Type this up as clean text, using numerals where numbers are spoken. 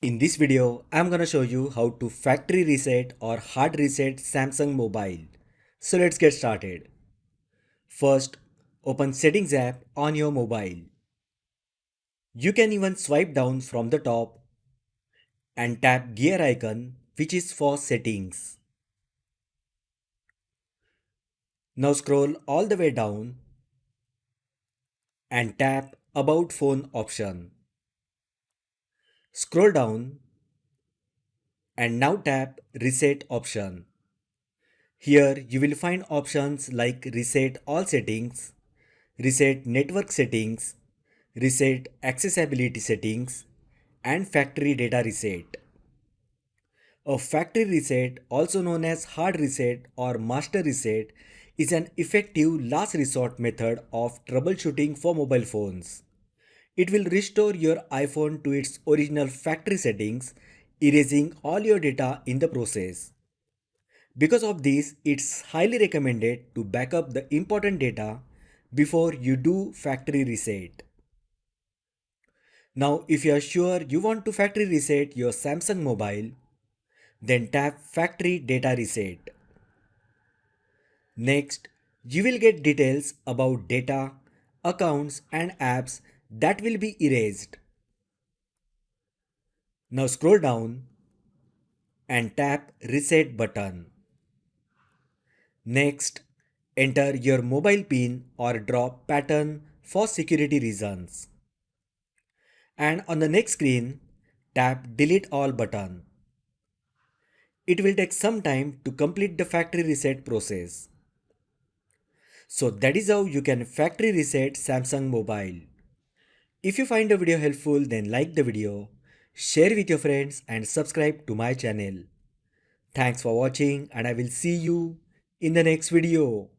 In this video, I'm gonna show you how to factory reset or hard reset Samsung mobile. So let's get started. First, open Settings app on your mobile. You can even swipe down from the top and tap gear icon which is for settings. Now scroll all the way down and tap About Phone option. Scroll down and now tap Reset option. Here you will find options like Reset all settings, Reset network settings, Reset accessibility settings, and Factory data reset. A factory reset, also known as hard reset or master reset, is an effective last resort method of troubleshooting for mobile phones. It will restore your iPhone to its original factory settings, erasing all your data in the process. Because of this, it's highly recommended to back up the important data before you do factory reset. Now, if you are sure you want to factory reset your Samsung mobile, then tap Factory Data Reset. Next, you will get details about data, accounts, and apps that will be erased. Now scroll down and tap Reset button. Next, enter your mobile PIN or drop pattern for security reasons. And on the next screen, tap Delete All button. It will take some time to complete the factory reset process. So that is how you can factory reset Samsung mobile. If you find the video helpful, then like the video, share with your friends and subscribe to my channel. Thanks for watching and I will see you in the next video.